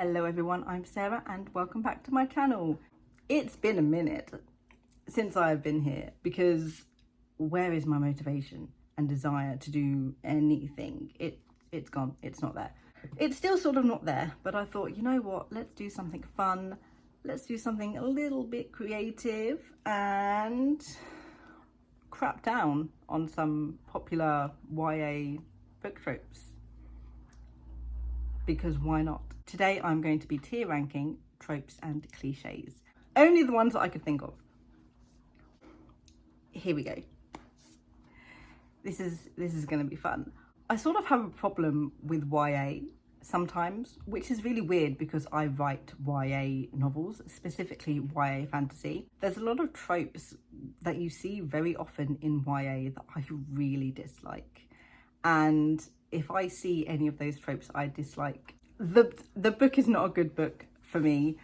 Hello everyone, I'm Sarah and welcome back to my channel. It's been a minute since I've been here because where is my motivation and desire to do anything? It's gone, it's not there. It's still sort of not there, but I thought, you know what, let's do something fun. Let's do something a little bit creative and crap down on some popular YA book tropes. Because why not? Today I'm going to be tier ranking tropes and cliches. Only the ones that I could think of. Here we go. This is going to be fun. I sort of have a problem with YA sometimes, which is really weird because I write YA novels, specifically YA fantasy. There's a lot of tropes that you see very often in YA that I really dislike. And if I see any of those tropes I dislike, the book is not a good book for me.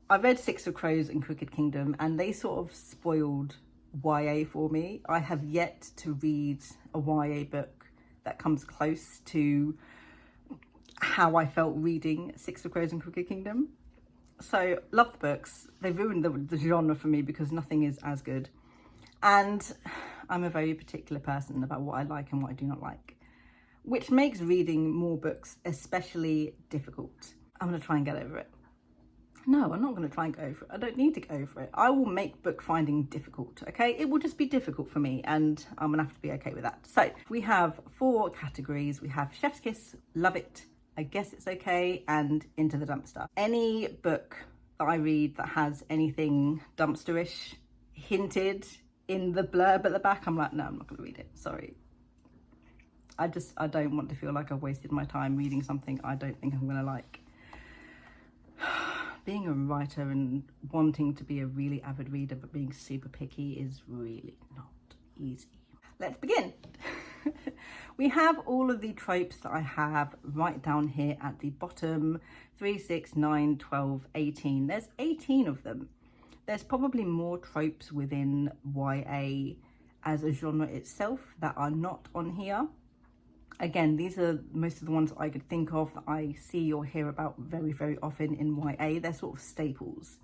I read Six of Crows and Crooked Kingdom and they sort of spoiled YA for me. I have yet to read a YA book that comes close to how I felt reading Six of Crows and Crooked Kingdom. So, love the books. They've ruined the genre for me because nothing is as good. And I'm a very particular person about what I like and what I do not like, which makes reading more books especially difficult. I'm going to try and get over it. No, I'm not going to try and go for it. I don't need to go for it. I will make book finding difficult, okay? It will just be difficult for me and I'm going to have to be okay with that. So we have 4 categories. We have Chef's Kiss, Love It, I Guess It's Okay, and Into the Dumpster. Any book that I read that has anything dumpsterish hinted in the blurb at the back, I'm like, no, I'm not going to read it. Sorry. I don't want to feel like I've wasted my time reading something I don't think I'm going to like. Being a writer and wanting to be a really avid reader but being super picky is really not easy. Let's begin. We have all of the tropes that I have right down here at the bottom. 3, 6, 9, 12, 18. There's 18 of them. There's probably more tropes within YA as a genre itself that are not on here. Again, these are most of the ones I could think of that I see or hear about very, very often in YA. They're sort of staples.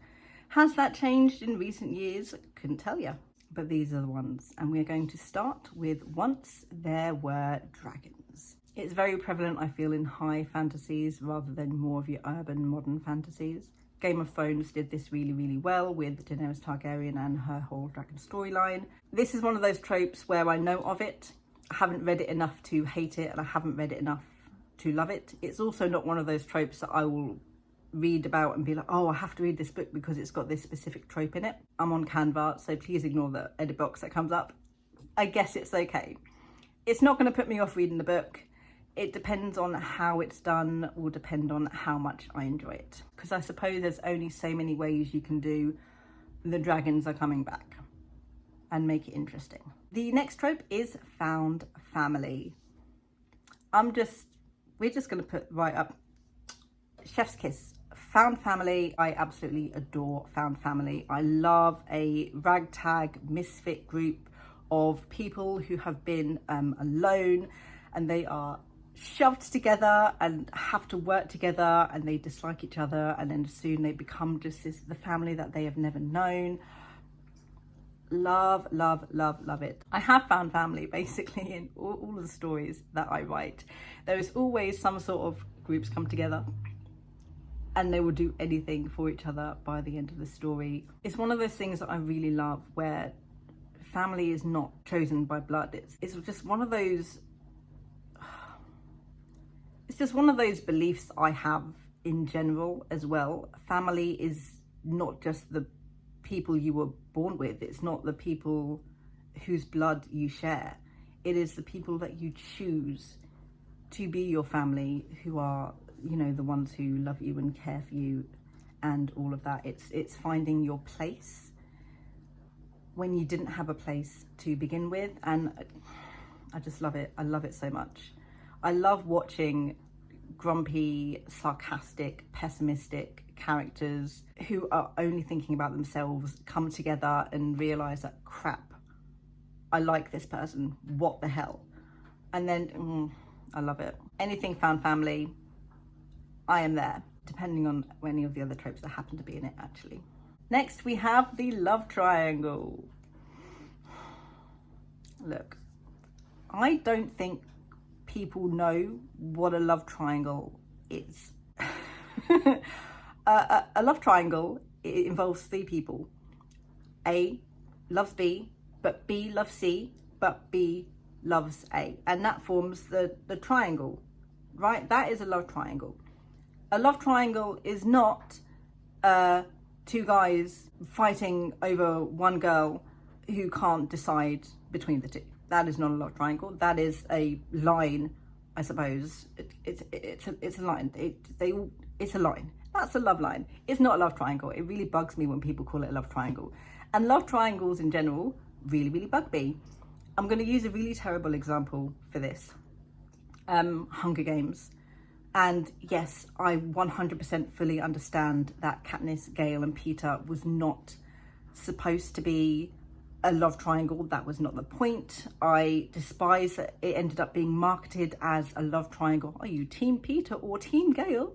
Has that changed in recent years? Couldn't tell you. But these are the ones. And we're going to start with Once There Were Dragons. It's very prevalent, I feel, in high fantasies rather than more of your urban modern fantasies. Game of Thrones did this really, really well with Daenerys Targaryen and her whole dragon storyline. This is one of those tropes where I know of it. I haven't read it enough to hate it and I haven't read it enough to love it. It's also not one of those tropes that I will read about and be like, oh, I have to read this book because it's got this specific trope in it. I'm on Canva, so please ignore the edit box that comes up. I guess it's okay. It's not going to put me off reading the book. It depends on how it's done, will depend on how much I enjoy it. Because I suppose there's only so many ways you can do the dragons are coming back and make it interesting. The next trope is found family. We're just gonna put right up, Chef's Kiss. Found family, I absolutely adore found family. I love a ragtag misfit group of people who have been alone and they are shoved together and have to work together and they dislike each other and then soon they become just the family that they have never known. Love, love, love, love it. I have found family basically in all of the stories that I write. There is always some sort of groups come together and they will do anything for each other by the end of the story. It's one of those things that I really love where family is not chosen by blood. It's just one of those, it's just one of those beliefs I have in general as well. Family is not just the people you were born with. It's not the people whose blood you share. It is the people that you choose to be your family who are, you know, the ones who love you and care for you and all of that. It's finding your place when you didn't have a place to begin with. And I just love it. I love it so much. I love watching grumpy, sarcastic, pessimistic characters who are only thinking about themselves come together and realize that, crap, I like this person, what the hell? And then I love it. Anything found family, I am there. depending on any of the other tropes that happen to be in it, actually. Next, we have the love triangle. Look, I don't think people know what a love triangle is. A love triangle, it involves three people. A loves B, but B loves C, but B loves A. And that forms the triangle, right? That is a love triangle. A love triangle is not two guys fighting over one girl who can't decide between the two. That is not a love triangle. That is a line, I suppose. It's a line. It's a line. That's a love line. It's not a love triangle. It really bugs me when people call it a love triangle. And love triangles in general really, really bug me. I'm going to use a really terrible example for this. Hunger Games. And yes, I 100% fully understand that Katniss, Gale and Peter was not supposed to be a love triangle. That was not the point. I despise that it ended up being marketed as a love triangle. Are you Team Peter or Team Gale?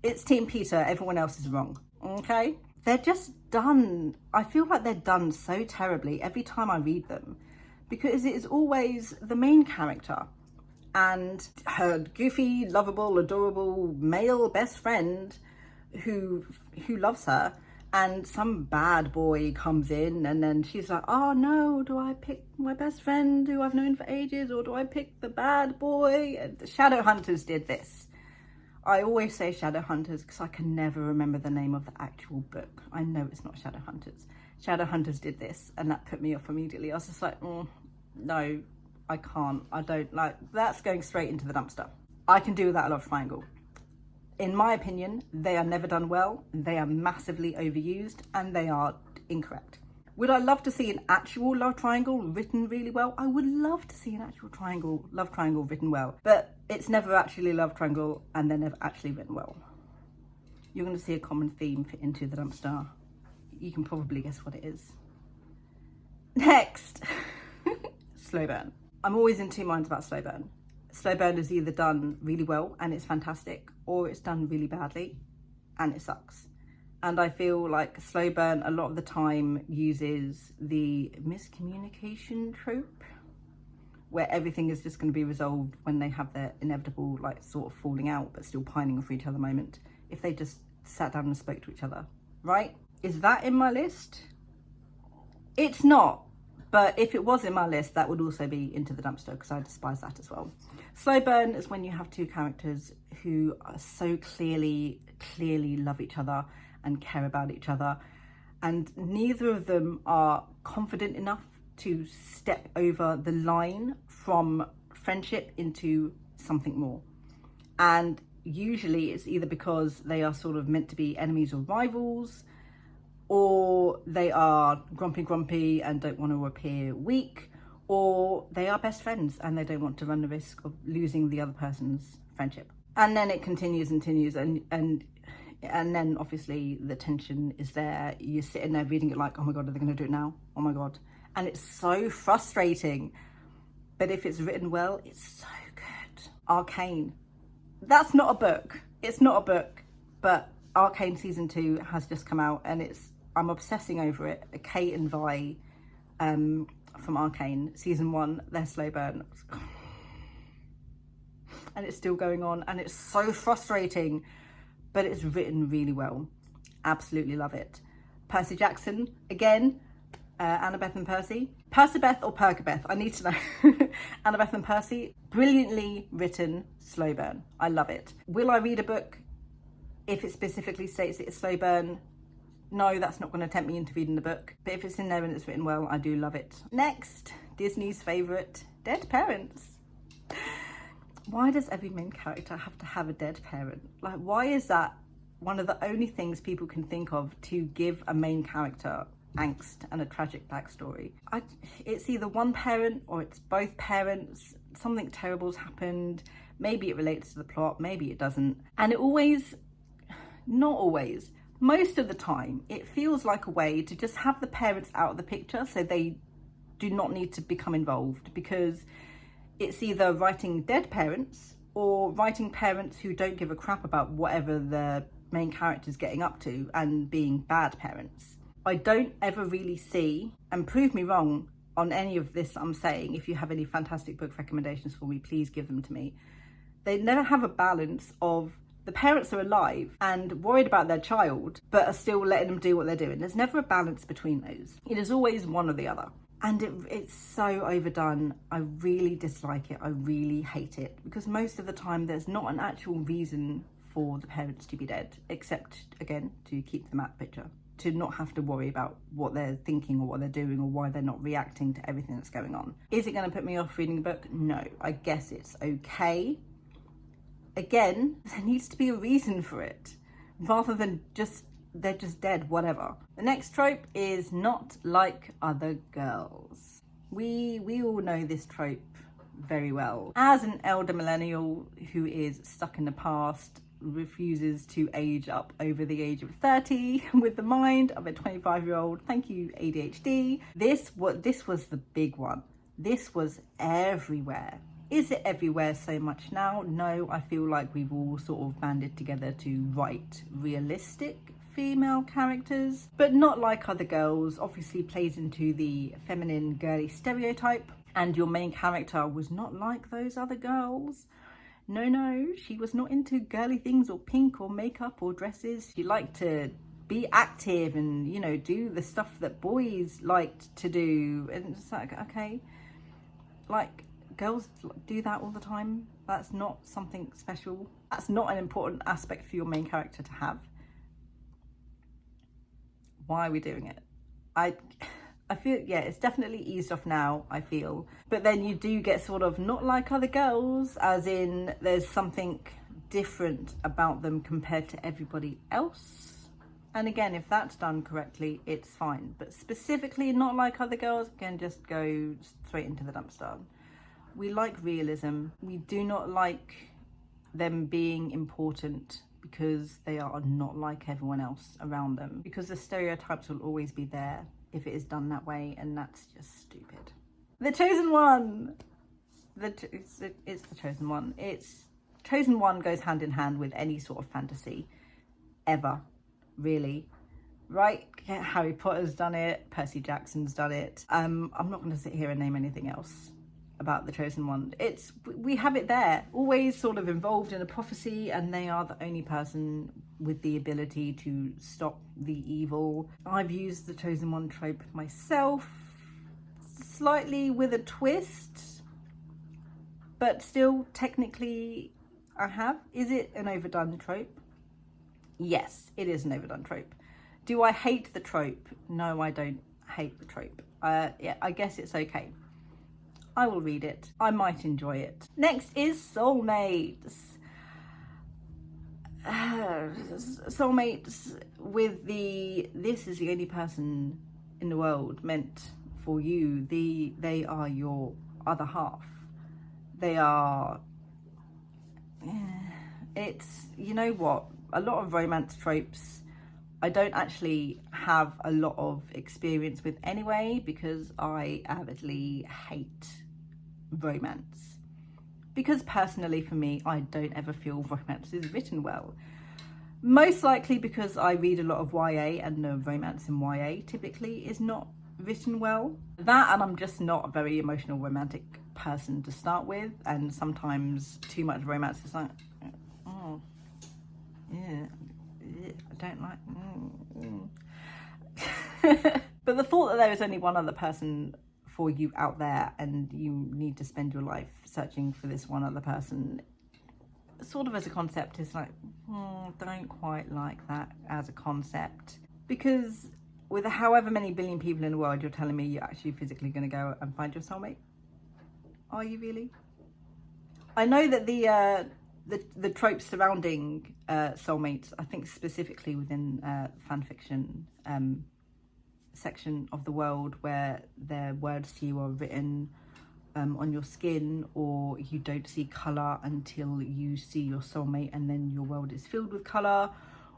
It's Team Peter. Everyone else is wrong. Okay? They're just done. I feel like they're done so terribly every time I read them, because it is always the main character and her goofy, lovable, adorable male best friend who loves her, and some bad boy comes in and then she's like, oh no, do I pick my best friend who I've known for ages, or do I pick the bad boy? And the Shadowhunters did this. I always say Shadowhunters because I can never remember the name of the actual book. I know it's not Shadowhunters. Shadowhunters did this and that put me off immediately. I was just like, no, I can't. I don't like, that's going straight into the dumpster. I can do without a love triangle. In my opinion, they are never done well, they are massively overused, and they are incorrect. Would I love to see an actual love triangle written really well? I would love to see an actual love triangle written well, but it's never actually a love triangle and they're never actually written well. You're going to see a common theme for Into the Dumpster. You can probably guess what it is. Next, slow burn. I'm always in two minds about slow burn. Slow burn is either done really well and it's fantastic, or it's done really badly and it sucks. And I feel like slow burn a lot of the time uses the miscommunication trope, where everything is just going to be resolved when they have their inevitable like sort of falling out but still pining for each other moment, if they just sat down and spoke to each other, right? Is that in my list? It's not. But if it was in my list, that would also be Into the Dumpster, because I despise that as well. Slow burn is when you have two characters who are so clearly love each other and care about each other, and neither of them are confident enough to step over the line from friendship into something more. And usually it's either because they are sort of meant to be enemies or rivals, or they are grumpy and don't want to appear weak, or they are best friends and they don't want to run the risk of losing the other person's friendship. And then it continues and then obviously the tension is there. You're sitting there reading it like, oh my God, are they going to do it now? Oh my God. And it's so frustrating. But if it's written well, it's so good. Arcane. That's not a book. It's not a book, but Arcane season 2 has just come out and I'm obsessing over it. Kate and Vi from Arcane season 1, their slow burn. And it's still going on and it's so frustrating, but it's written really well. Absolutely love it. Percy Jackson, again, Annabeth and Percy. Percabeth or Percabeth, I need to know. Annabeth and Percy, brilliantly written slow burn. I love it. Will I read a book if it specifically states it's slow burn? No, that's not going to tempt me into reading the book. But if it's in there and it's written well, I do love it. Next, Disney's favourite, dead parents. Why does every main character have to have a dead parent? Like, why is that one of the only things people can think of to give a main character angst and a tragic backstory? It's either one parent or it's both parents. Something terrible's happened. Maybe it relates to the plot, maybe it doesn't. And it always, not always, most of the time, it feels like a way to just have the parents out of the picture so they do not need to become involved, because it's either writing dead parents or writing parents who don't give a crap about whatever the main character's getting up to and being bad parents. I don't ever really see, and prove me wrong on any of this I'm saying, if you have any fantastic book recommendations for me, please give them to me. They never have a balance of the parents are alive and worried about their child, but are still letting them do what they're doing. There's never a balance between those. It is always one or the other. And it's so overdone. I really dislike it. I really hate it. Because most of the time there's not an actual reason for the parents to be dead, except, again, to keep them out the picture. To not have to worry about what they're thinking or what they're doing or why they're not reacting to everything that's going on. Is it going to put me off reading the book? No. I guess it's okay. Again, there needs to be a reason for it, rather than just they're just dead, whatever. The next trope is not like other girls. We all know this trope very well. As an elder millennial who is stuck in the past, refuses to age up over the age of 30 with the mind of a 25-year-old, thank you ADHD. This was the big one. This was everywhere. Is it everywhere so much now? No, I feel like we've all sort of banded together to write realistic female characters, but not like other girls. Obviously plays into the feminine girly stereotype, and your main character was not like those other girls. No, she was not into girly things or pink or makeup or dresses. She liked to be active and, you know, do the stuff that boys liked to do. And it's like, okay, like, girls do that all the time. That's not something special. That's not an important aspect for your main character to have. Why are we doing it? I feel, yeah, it's definitely eased off now, I feel. But then you do get sort of not like other girls, as in there's something different about them compared to everybody else. And again, if that's done correctly, it's fine. But specifically not like other girls, again, just go straight into the dumpster. We like realism. We do not like them being important because they are not like everyone else around them. Because the stereotypes will always be there if it is done that way, and that's just stupid. The Chosen One! It's the Chosen One. Chosen One goes hand in hand with any sort of fantasy, ever, really. Right? Harry Potter's done it, Percy Jackson's done it. I'm not going to sit here and name anything else about the Chosen One. We have it there, always sort of involved in a prophecy, and they are the only person with the ability to stop the evil. I've used the Chosen One trope myself, slightly with a twist, but still technically I have. Is it an overdone trope? Yes, it is an overdone trope. Do I hate the trope? No, I don't hate the trope. Yeah, I guess it's okay. I will read it. I might enjoy it. Next is soulmates. Soulmates with this is the only person in the world meant for you. They are your other half. They are, it's, you know what, a lot of romance tropes I don't actually have a lot of experience with anyway, because I avidly hate romance. Because personally for me, I don't ever feel romance is written well. Most likely because I read a lot of YA, and the romance in YA typically is not written well. That, and I'm just not a very emotional romantic person to start with, and sometimes too much romance is like, oh, yeah, I don't like. But the thought that there is only one other person for you out there, and you need to spend your life searching for this one other person, sort of as a concept, is like, don't quite like that as a concept. Because with however many billion people in the world, you're telling me you're actually physically going to go and find your soulmate? Are you really? I know that the tropes surrounding soulmates, I think specifically within fan fiction section of the world, where their words to you are written on your skin, or you don't see colour until you see your soulmate, and then your world is filled with colour,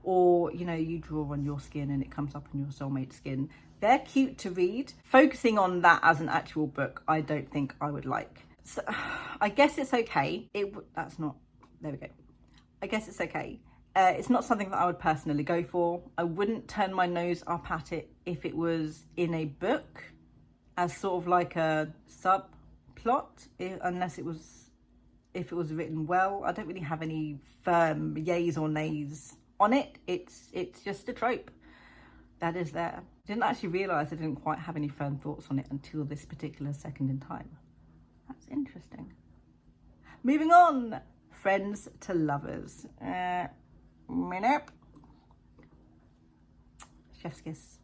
or, you know, you draw on your skin and it comes up on your soulmate's skin. They're cute to read. Focusing on that as an actual book, I don't think I would like. So I guess it's okay. That's not there we go. I guess it's okay. It's not something that I would personally go for. I wouldn't turn my nose up at it if it was in a book as sort of like a subplot, unless it was, if it was written well. I don't really have any firm yays or nays on it. It's just a trope that is there. I didn't actually realise I didn't quite have any firm thoughts on it until this particular second in time. That's interesting. Moving on, friends to lovers. Minute. Chef's kiss.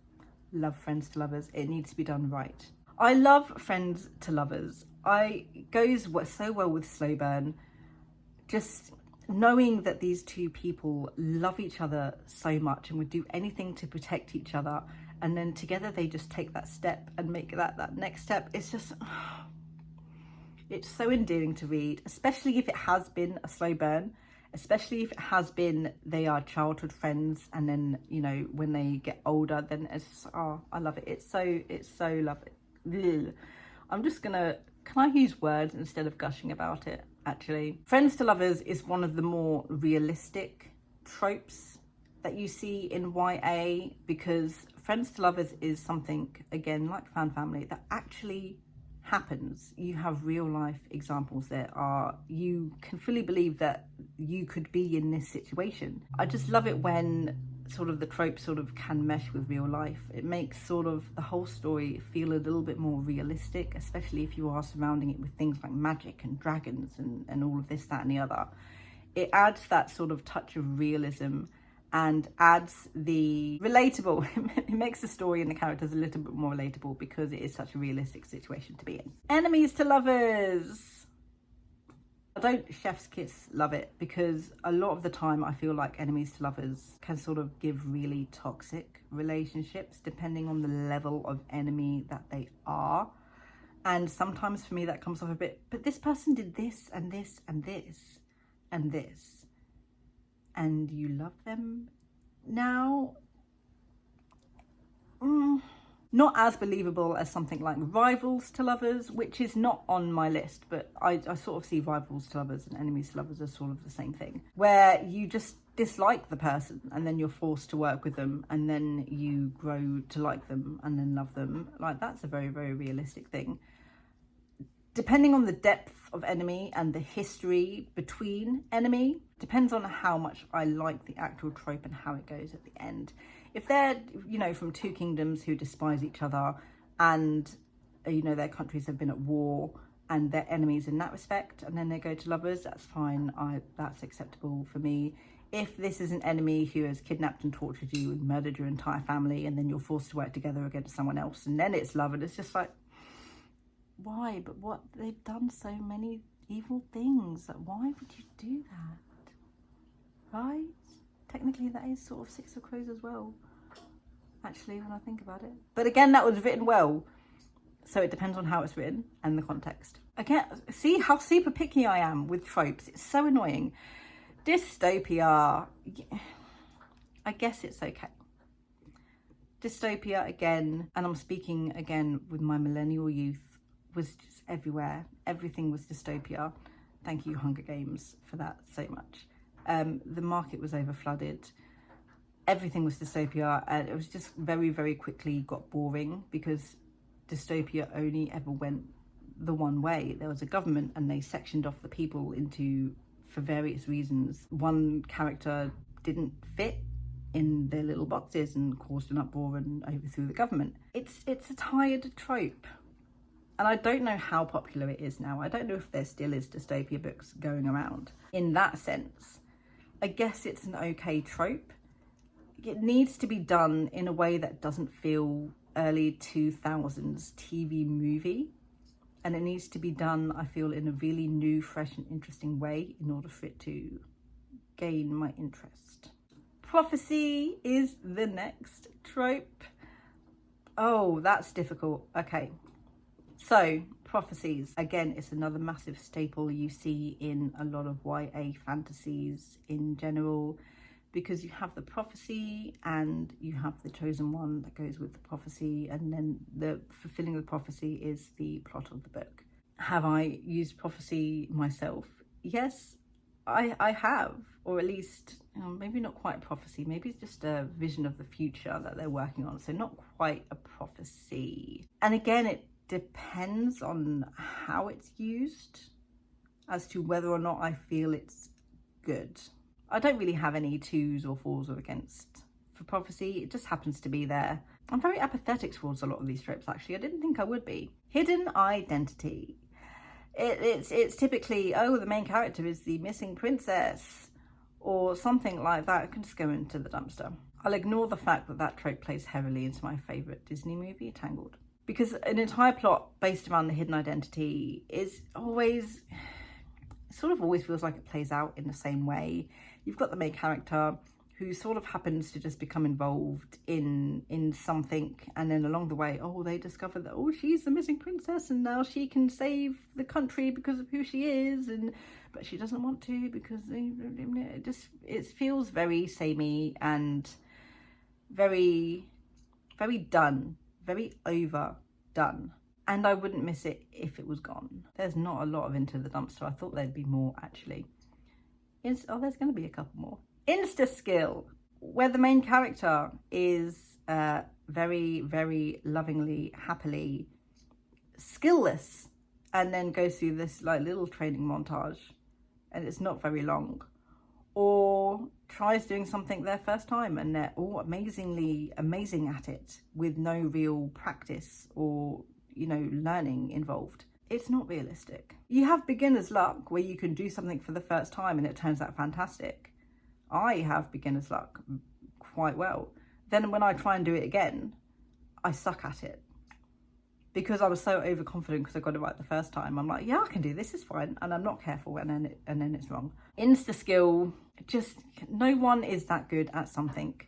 Love friends to lovers. It needs to be done right. I love friends to lovers. It goes so well with slow burn. Just knowing that these two people love each other so much and would do anything to protect each other, and then together they just take that step and make that next step. It's just, it's so endearing to read, especially if it has been a slow burn. Especially if it has been, they are childhood friends, and then, you know, when they get older, then it's just, oh, I love it. It's so lovely. Ugh. I'm just gonna, can I use words instead of gushing about it, actually? Friends to lovers is one of the more realistic tropes that you see in YA, because friends to lovers is something, again, like fan family, that actually happens. You have real life examples that are, you can fully believe that you could be in this situation. I just love it when sort of the trope sort of can mesh with real life. It makes sort of the whole story feel a little bit more realistic, especially if you are surrounding it with things like magic and dragons and all of this, that and the other. It adds that sort of touch of realism and adds the relatable. It makes the story and the characters a little bit more relatable because it is such a realistic situation to be in. Enemies to lovers. I don't chef's kiss love it, because a lot of the time I feel like enemies to lovers can sort of give really toxic relationships depending on the level of enemy that they are. And sometimes for me that comes off a bit, but this person did this and this and this and this, and you love them now. Not as believable as something like rivals to lovers, which is not on my list, but I sort of see rivals to lovers and enemies to lovers as sort of the same thing, where you just dislike the person and then you're forced to work with them and then you grow to like them and then love them. Like, that's a very, very realistic thing. Depending on the depth of enemy and the history between enemy, depends on how much I like the actual trope and how it goes at the end. If they're, you know, from two kingdoms who despise each other and, you know, their countries have been at war and they're enemies in that respect, and then they go to lovers, that's fine. That's acceptable for me. If this is an enemy who has kidnapped and tortured you and murdered your entire family, and then you're forced to work together against someone else, and then it's love, and it's just like, why? But what, they've done so many evil things. Like, why would you do that? Right? Technically that is sort of Six of Crows as well, actually, when I think about it. But again, that was written well, so it depends on how it's written and the context. Again, see how super picky I am with tropes. It's so annoying. Dystopia, I guess it's okay. Dystopia, again, and I'm speaking again with my millennial youth, was just everywhere. Everything was dystopia. Thank you, Hunger Games, for that so much. The market was over flooded. Everything was dystopia, and it was just very, very quickly got boring because dystopia only ever went the one way. There was a government and they sectioned off the people into, for various reasons. One character didn't fit in their little boxes and caused an uproar and overthrew the government. It's a tired trope. And I don't know how popular it is now. I don't know if there still is dystopia books going around. In that sense, I guess it's an okay trope. It needs to be done in a way that doesn't feel early 2000s TV movie. And it needs to be done, I feel, in a really new, fresh and interesting way in order for it to gain my interest. Prophecy is the next trope. Oh, that's difficult. Okay. So, prophecies. Again, it's another massive staple you see in a lot of YA fantasies in general, because you have the prophecy and you have the chosen one that goes with the prophecy, and then the fulfilling the prophecy is the plot of the book. Have I used prophecy myself? Yes, I have, or at least maybe not quite prophecy, maybe it's just a vision of the future that they're working on, so not quite a prophecy. And again, it depends on how it's used as to whether or not I feel it's good. I don't really have any twos or fours or against for prophecy. It just happens to be there. I'm very apathetic towards a lot of these tropes, actually. I didn't think I would be. Hidden identity. It's typically, oh, the main character is the missing princess or something like that. I can just go into the dumpster. I'll ignore the fact that that trope plays heavily into my favourite Disney movie, Tangled. Because an entire plot based around the hidden identity is always, sort of always feels like it plays out in the same way. You've got the main character who sort of happens to just become involved in something, and then along the way, oh, they discover that, oh, she's the missing princess and now she can save the country because of who she is, but she doesn't want to because it feels very samey and very, very done, very overdone. And I wouldn't miss it if it was gone. There's not a lot of Into the Dumpster. I thought there'd be more, actually. There's going to be a couple more. Insta skill, where the main character is very, very lovingly, happily skillless, and then goes through this like little training montage, and it's not very long, or tries doing something their first time and they're all amazingly amazing at it with no real practice or learning involved. It's not realistic. You have beginner's luck where you can do something for the first time and it turns out fantastic. I have beginner's luck quite well. Then when I try and do it again, I suck at it because I was so overconfident because I got it right the first time. I'm like, yeah, I can do this, is fine, and I'm not careful, and then it's wrong. Insta skill, just no one is that good at something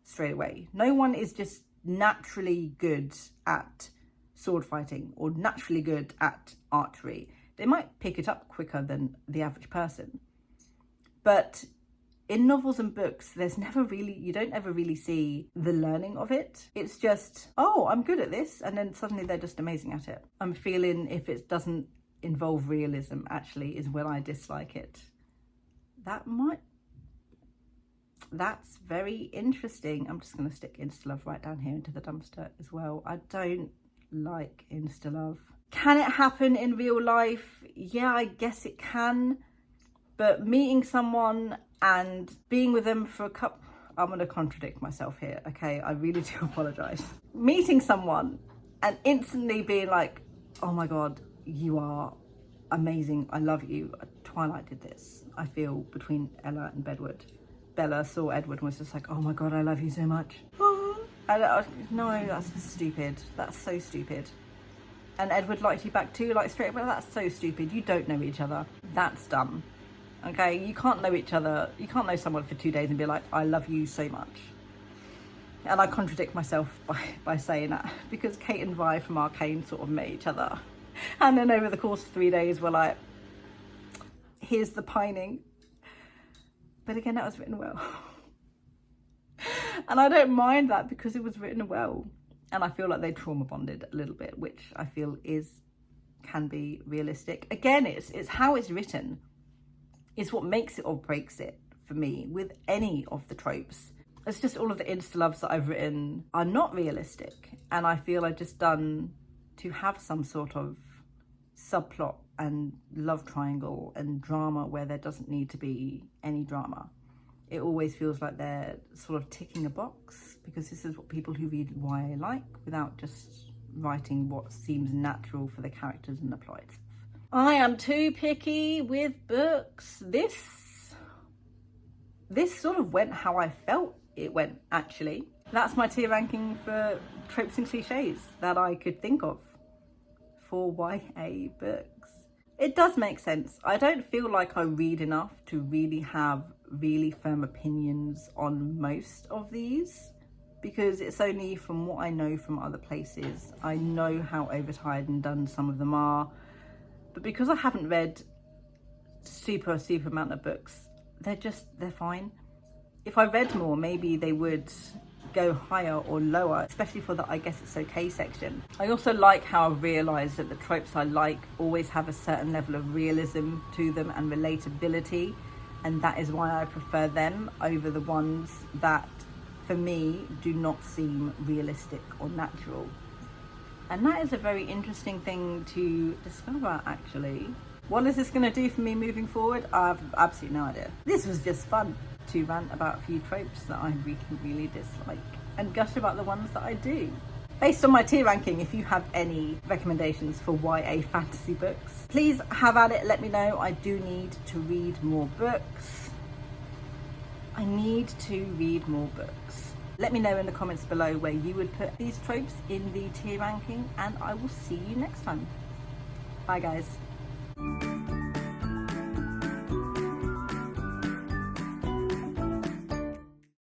straight away. No one is just naturally good at sword fighting or naturally good at archery. They might pick it up quicker than the average person, but in novels and books, you don't ever really see the learning of it. It's just, oh, I'm good at this. And then suddenly they're just amazing at it. I'm feeling if it doesn't involve realism, actually, is when I dislike it. That's very interesting. I'm just going to stick Insta Love right down here into the dumpster as well. I don't like Insta Love. Can it happen in real life? Yeah, I guess it can. But meeting someone and being with them for a couple, I'm going to contradict myself here, okay? I really do apologise. Meeting someone and instantly being like, oh my God, you are amazing. I love you. Twilight did this. I feel between Ella and Bedward. Bella saw Edward and was just like, oh my God, I love you so much. No, that's stupid. That's so stupid. And Edward liked you back too, like straight away. That's so stupid. You don't know each other. That's dumb. Okay, you can't know each other. You can't know someone for 2 days and be like, I love you so much. And I contradict myself by saying that because Kate and Vi from Arcane sort of met each other. And then over the course of 3 days, we're like, here's the pining. But again, that was written well. And I don't mind that because it was written well. And I feel like they trauma bonded a little bit, which I feel can be realistic. Again, it's how it's written. Is what makes it or breaks it for me with any of the tropes. It's just all of the insta loves that I've written are not realistic, and I feel I've just done to have some sort of subplot and love triangle and drama where there doesn't need to be any drama. It always feels like they're sort of ticking a box because this is what people who read YA like, without just writing what seems natural for the characters and the plot itself. I am too picky with books. This sort of went how I felt it went, actually. That's my tier ranking for tropes and cliches that I could think of for YA books. It does make sense. I don't feel like I read enough to really have really firm opinions on most of these, because it's only from what I know from other places. I know how overtired and done some of them are. But because I haven't read super amount of books, they're fine. If I read more, maybe they would go higher or lower, especially for the I guess it's okay section. I also like how I've realised that the tropes I like always have a certain level of realism to them and relatability. and that is why I prefer them over the ones that for me do not seem realistic or natural. And that is a very interesting thing to discover, actually. What is this going to do for me moving forward? I have absolutely no idea. This was just fun to rant about a few tropes that I really dislike and gush about the ones that I do. Based on my tier ranking, if you have any recommendations for YA fantasy books, please have at it, let me know. I do need to read more books. I need to read more books. Let me know in the comments below where you would put these tropes in the tier ranking, and I will see you next time. Bye guys.